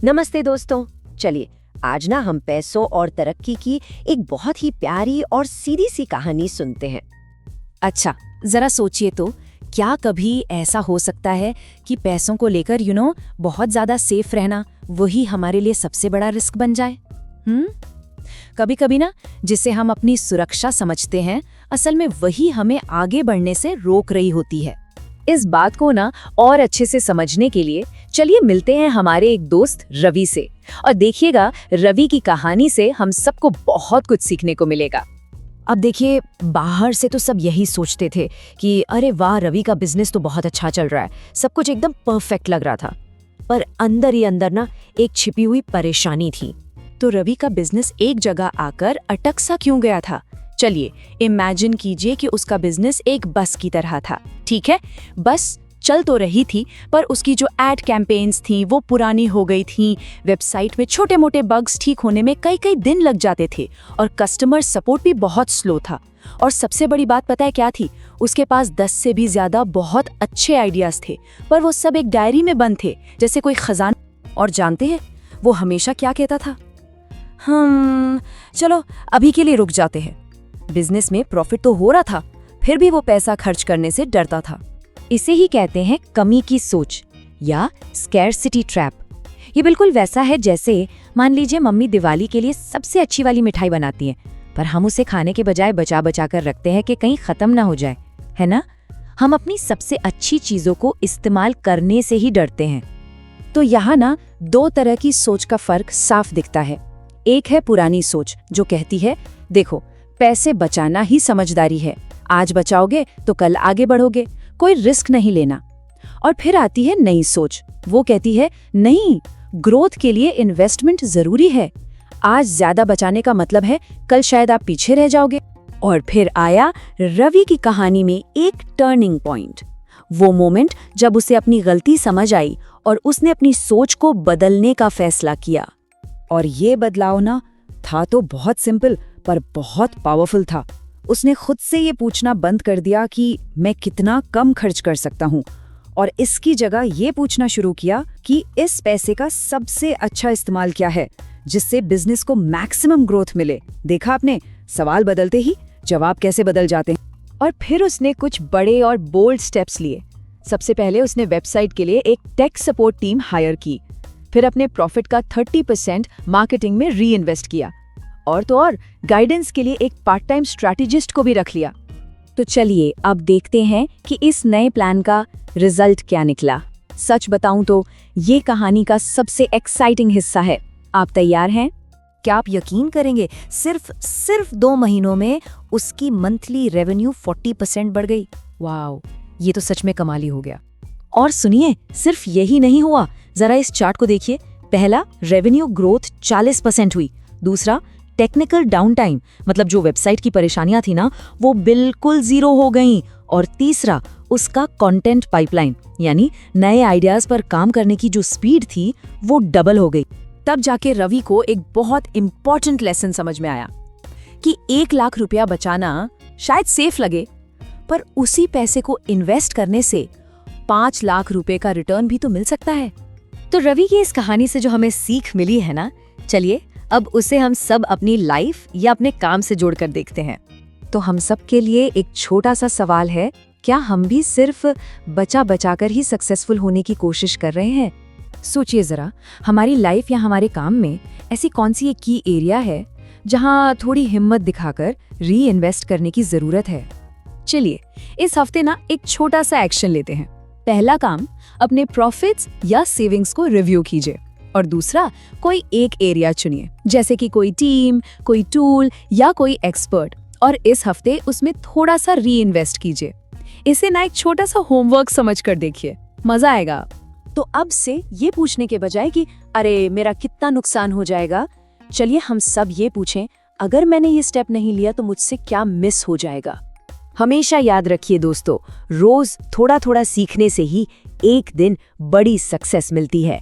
नमस्ते दोस्तों। चलिए आज ना हम पैसों और तरक्की की एक बहुत ही प्यारी और सीधी सी कहानी सुनते हैं। अच्छा, जरा सोचिए तो, क्या कभी ऐसा हो सकता है कि पैसों को लेकर बहुत ज्यादा सेफ रहना वही हमारे लिए सबसे बड़ा रिस्क बन जाए? कभी कभी ना, जिसे हम अपनी सुरक्षा समझते हैं, असल में वही हमें आगे बढ़ने से रोक रही होती है। इस बात को ना और अच्छे से समझने के लिए चलिए मिलते हैं हमारे एक दोस्त रवि से, और देखिएगा रवि की कहानी से हम सबको बहुत कुछ सीखने को मिलेगा। अब देखिए, बाहर से तो सब यही सोचते थे कि अरे वाह, रवि का बिजनेस तो बहुत अच्छा चल रहा है, सब कुछ एकदम परफेक्ट लग रहा था। पर अंदर ही अंदर ना एक छिपी हुई परेशानी थी। तो रवि का बिजनेस एक जगह आकर अटक सा क्यों गया था? चलिए इमेजिन कीजिए कि उसका बिजनेस एक बस की तरह था। ठीक है, बस चल तो रही थी, पर उसकी जो एड कैंपेन्स थी वो पुरानी हो गई थी। वेबसाइट में छोटे मोटे बग्स ठीक होने में कई कई दिन लग जाते थे, और कस्टमर सपोर्ट भी बहुत स्लो था। और सबसे बड़ी बात पता है क्या थी? उसके पास 10 से भी ज्यादा बहुत अच्छे आइडियाज थे, पर वो सब एक डायरी में बंद थे, जैसे कोई खजाना। और जानते हैं वो हमेशा क्या कहता था? चलो अभी के लिए रुक जाते हैं। बिजनेस में प्रॉफिट तो हो रहा था, फिर भी वो पैसा खर्च करने से डरता था। इसे ही कहते हैं कमी की सोच या स्कैरसिटी ट्रैप। ये बिल्कुल वैसा है जैसे मान लीजिए मम्मी दिवाली के लिए सबसे अच्छी वाली मिठाई बनाती हैं, पर हम उसे खाने के बजाय बचा बचा कर रखते हैं कि कहीं खत्म ना हो जाए, है ना? हम अपनी सबसे अच्छी चीजों को इस्तेमाल करने से ही डरते हैं। तो यहाँ ना दो तरह की सोच का फर्क साफ दिखता है। एक है पुरानी सोच जो कहती है देखो, पैसे बचाना ही समझदारी है, आज बचाओगे तो कल आगे बढ़ोगे, कोई रिस्क नहीं लेना। और फिर आती है नई सोच, वो कहती है नहीं, ग्रोथ के लिए इन्वेस्टमेंट जरूरी है, आज ज्यादा बचाने का मतलब है कल शायद आप पीछे रह जाओगे। और फिर आया रवि की कहानी में एक टर्निंग पॉइंट, वो मोमेंट जब उसे अपनी गलती समझ आई और उसने अपनी सोच को बदलने का फैसला किया। और ये बदलाव ना था तो बहुत सिंपल पर बहुत पावरफुल था। उसने खुद से ये पूछना बंद कर दिया कि मैं कितना कम खर्च कर सकता हूँ, और इसकी जगह ये पूछना शुरू किया कि इस पैसे का सबसे अच्छा इस्तेमाल क्या है जिससे बिजनेस को मैक्सिमम ग्रोथ मिले। देखा आपने, सवाल बदलते ही जवाब कैसे बदल जाते हैं। और फिर उसने कुछ बड़े और बोल्ड स्टेप्स लिए। सबसे पहले उसने वेबसाइट के लिए एक टेक सपोर्ट टीम हायर की, फिर अपने प्रॉफिट का 30% मार्केटिंग में री इन्वेस्ट किया, और तो और गाइडेंस के लिए एक पार्ट टाइम स्ट्रैटेजिस्ट को भी रख लिया। तो चलिए अब देखते हैं कि इस नए प्लान का रिजल्ट क्या निकला। सच बताऊं तो ये कहानी का सबसे एक्साइटिंग हिस्सा है। आप तैयार हैं? क्या आप यकीन करेंगे, सिर्फ 2 महीनों में उसकी मंथली रेवेन्यू 40% बढ़ गई। वाओ, ये तो सच में कमाली हो गया। और सुनिए, सिर्फ यही नहीं हुआ, जरा इस चार्ट को देखिए। पहला, रेवेन्यू ग्रोथ 40% हुई। दूसरा, टेक्निकल डाउन टाइम, मतलब जो वेबसाइट की परेशानियां थी ना, वो बिल्कुल 0 हो गईं। और तीसरा, उसका कंटेंट पाइपलाइन, यानी नए आइडियाज पर काम करने की जो स्पीड थी वो डबल हो गई। तब जाके रवि को एक बहुत इंपॉर्टेंट लेसन समझ में आया कि 1 लाख रुपया बचाना शायद सेफ लगे, पर उसी पैसे को इन्वेस्ट करने से 5 लाख रुपए का रिटर्न भी तो मिल सकता है। तो रवि की इस कहानी से जो हमें सीख मिली है ना, चलिए अब उसे हम सब अपनी लाइफ या अपने काम से जोड़कर देखते हैं। तो हम सब के लिए एक छोटा सा सवाल है, क्या हम भी सिर्फ बचा बचाकर ही सक्सेसफुल होने की कोशिश कर रहे हैं? सोचिए जरा, हमारी लाइफ या हमारे काम में ऐसी कौन सी एक की एरिया है जहां थोड़ी हिम्मत दिखाकर री इन्वेस्ट करने की जरूरत है? चलिए इस हफ्ते ना एक छोटा सा एक्शन लेते हैं। पहला काम, अपने प्रॉफिट्स या सेविंग्स को रिव्यू कीजिए, और दूसरा, कोई एक एरिया चुनिए, जैसे कि कोई टीम, कोई टूल या कोई एक्सपर्ट, और इस हफ्ते उसमें थोड़ा सा री इन्वेस्ट कीजिए। इसे ना एक छोटा सा होमवर्क समझकर देखिए, मजा आएगा। तो अब से ये पूछने के बजाय कि अरे मेरा कितना नुकसान हो जाएगा, चलिए हम सब ये पूछें, अगर मैंने ये स्टेप नहीं लिया तो मुझसे क्या मिस हो जाएगा। हमेशा याद रखिए दोस्तों, रोज थोड़ा थोड़ा सीखने से ही एक दिन बड़ी सक्सेस मिलती है।